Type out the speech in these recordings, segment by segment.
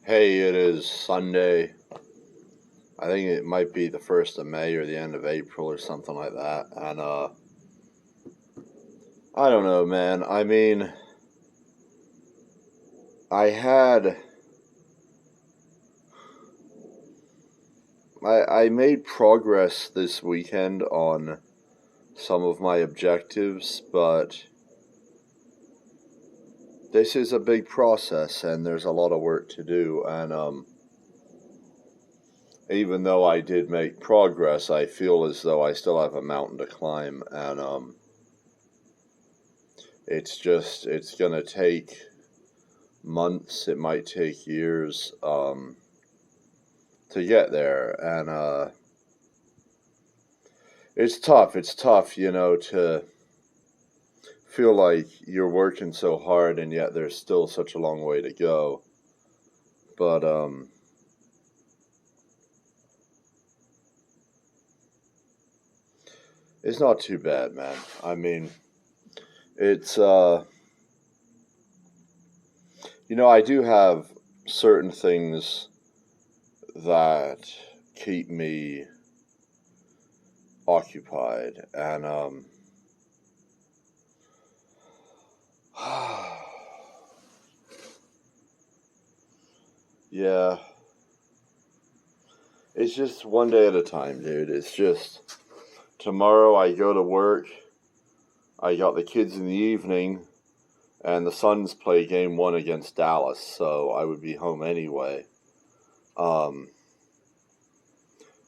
Hey, it is Sunday. I think it might be the 1st of May or the end of April or something like that. And, I don't know, man. I mean, I had. I made progress this weekend on some of my objectives, but this is a big process and there's a lot of work to do. And, even though I did make progress, I feel as though I still have a mountain to climb. And, it's gonna take months, it might take years to get there. And it's tough, to feel like you're working so hard and yet there's still such a long way to go. But it's not too bad, man. I mean, it's I do have certain things that keep me occupied. And yeah, it's just one day at a time, dude. It's just tomorrow I go to work. I got the kids in the evening, and the Suns play game one against Dallas, so I would be home anyway.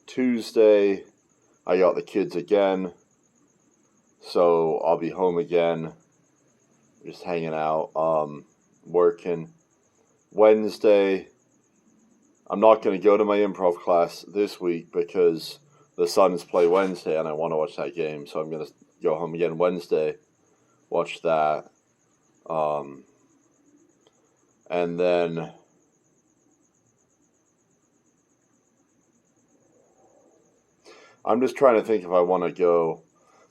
Tuesday, I got the kids again, so I'll be home again, just hanging out, working. Wednesday, I'm not going to go to my improv class this week because the Suns play Wednesday and I want to watch that game, so I'm going to go home again Wednesday, watch that. And then I'm just trying to think if I want to go.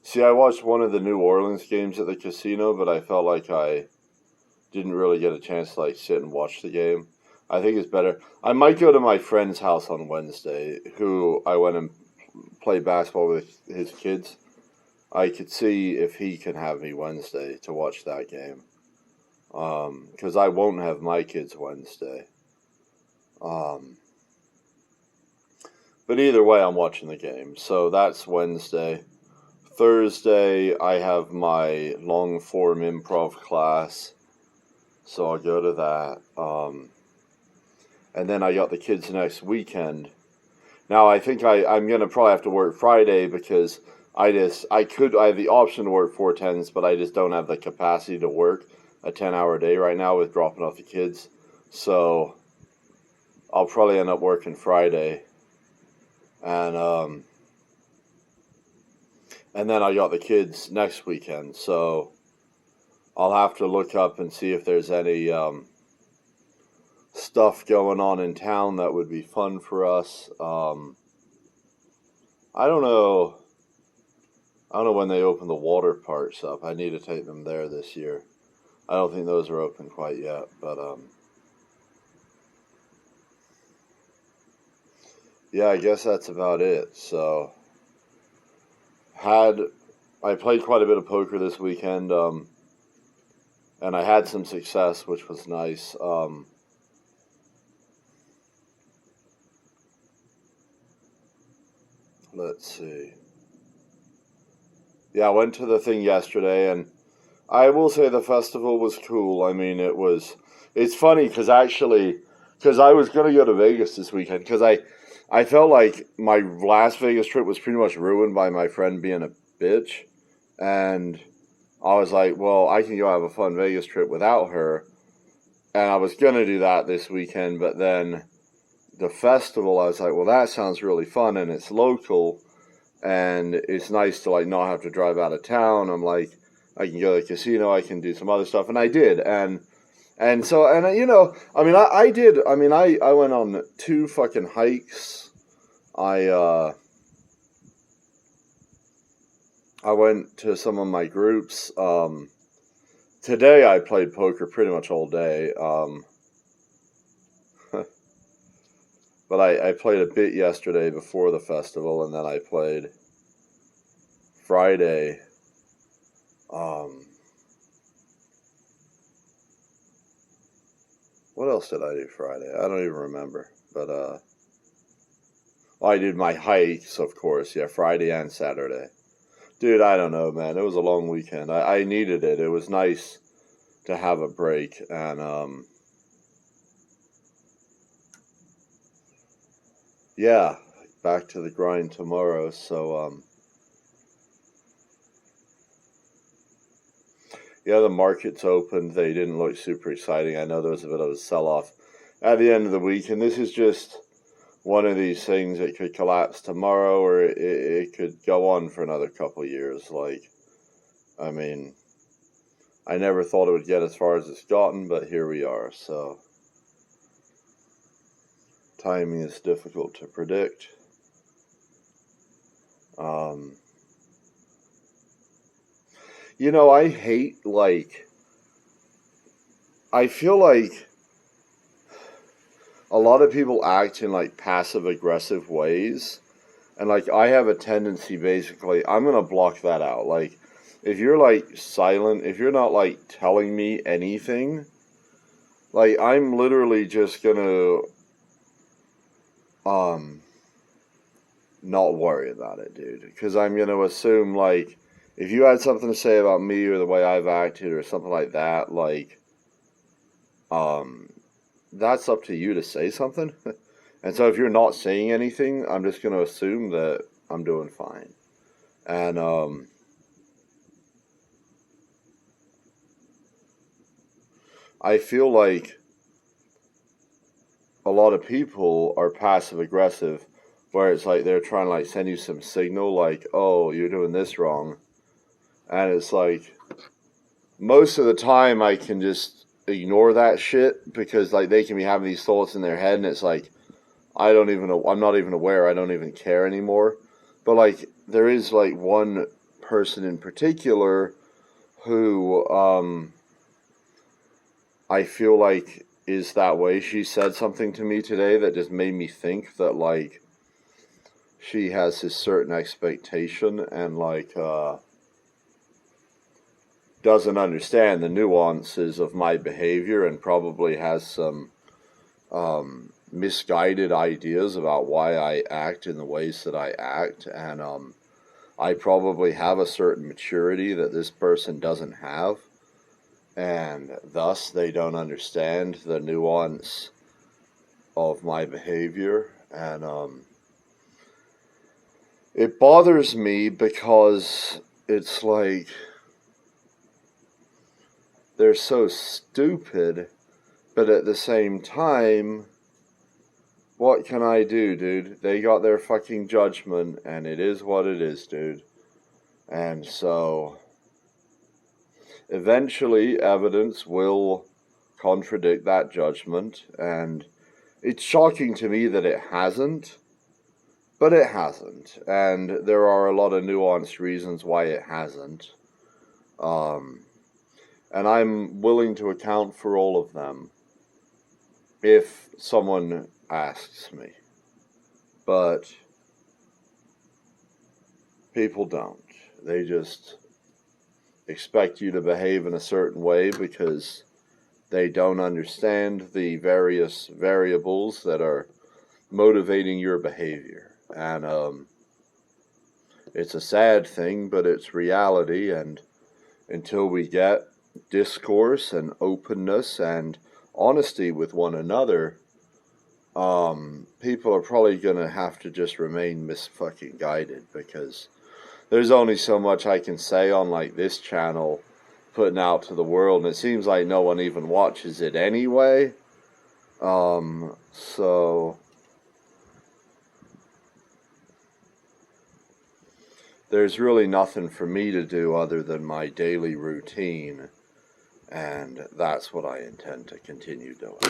See, I watched one of the New Orleans games at the casino, but I felt like I didn't really get a chance to sit and watch the game. I think it's better. I might go to my friend's house on Wednesday, who I went and played basketball with his kids. I could see if he can have me Wednesday to watch that game. Because I won't have my kids Wednesday. But either way, I'm watching the game. So that's Wednesday. Thursday, I have my long form improv class. So I'll go to that. And then I got the kids next weekend. Now I think I'm going to probably have to work Friday because I have the option to work 4 10s, but I just don't have the capacity to work a 10-hour day right now with dropping off the kids. So I'll probably end up working Friday. And then I got the kids next weekend. So I'll have to look up and see if there's any stuff going on in town that would be fun for us. I don't know. I don't know when they open the water parks up. I need to take them there this year. I don't think those are open quite yet, but yeah, I guess that's about it. So I played quite a bit of poker this weekend, and I had some success, which was nice. Let's see. Yeah, I went to the thing yesterday, and I will say the festival was cool. I mean, it's funny because I was going to go to Vegas this weekend because I felt like my last Vegas trip was pretty much ruined by my friend being a bitch. And I was like, well, I can go have a fun Vegas trip without her. And I was going to do that this weekend, but then the festival, I was like, well, that sounds really fun and it's local and it's nice to not have to drive out of town. I'm like, I can go to the casino, I can do some other stuff, and I did, and so I mean, I did. I mean, I went on 2 fucking hikes. I went to some of my groups. Today I played poker pretty much all day. But I played a bit yesterday before the festival, and then I played Friday. What else did I do Friday? I don't even remember. But I did my hikes, of course. Yeah, Friday and Saturday. Dude, I don't know, man. It was a long weekend. I needed it. It was nice to have a break, and yeah, back to the grind tomorrow. So yeah, the markets opened. They didn't look super exciting. I know there was a bit of a sell-off at the end of the week, and this is just one of these things that could collapse tomorrow, or it could go on for another couple of years. Like, I mean, I never thought it would get as far as it's gotten, but here we are. So timing is difficult to predict. You know, I hate, like, I feel like a lot of people act in, like, passive aggressive ways. And, like, I have a tendency, basically, I'm going to block that out. Like, if you're, like, silent, if you're not, like, telling me anything, like, I'm literally just going to, not worry about it, dude. Because I'm going to assume, like, if you had something to say about me or the way I've acted or something like that, like, that's up to you to say something. And so if you're not saying anything, I'm just going to assume that I'm doing fine. And, I feel like a lot of people are passive aggressive, where it's like they're trying to, like, send you some signal, like, oh, you're doing this wrong. And it's like, most of the time I can just ignore that shit, because, like, they can be having these thoughts in their head, and it's like, I'm not even aware, I don't even care anymore. But, like, there is, like, one person in particular who, I feel like is that way. She said something to me today that just made me think that, like, she has this certain expectation and, like, doesn't understand the nuances of my behavior, and probably has some misguided ideas about why I act in the ways that I act. And I probably have a certain maturity that this person doesn't have, and thus they don't understand the nuance of my behavior. And it bothers me, because it's like they're so stupid, but at the same time, what can I do, dude? They got their fucking judgment, and it is what it is, dude. And so eventually evidence will contradict that judgment, and it's shocking to me that it hasn't, but it hasn't. And there are a lot of nuanced reasons why it hasn't. And I'm willing to account for all of them if someone asks me. But people don't. They just expect you to behave in a certain way because they don't understand the various variables that are motivating your behavior. And it's a sad thing, but it's reality. And until we get discourse and openness and honesty with one another, people are probably gonna have to just remain misfucking guided, because there's only so much I can say on, like, this channel, putting out to the world, and it seems like no one even watches it anyway. So there's really nothing for me to do other than my daily routine, and that's what I intend to continue doing.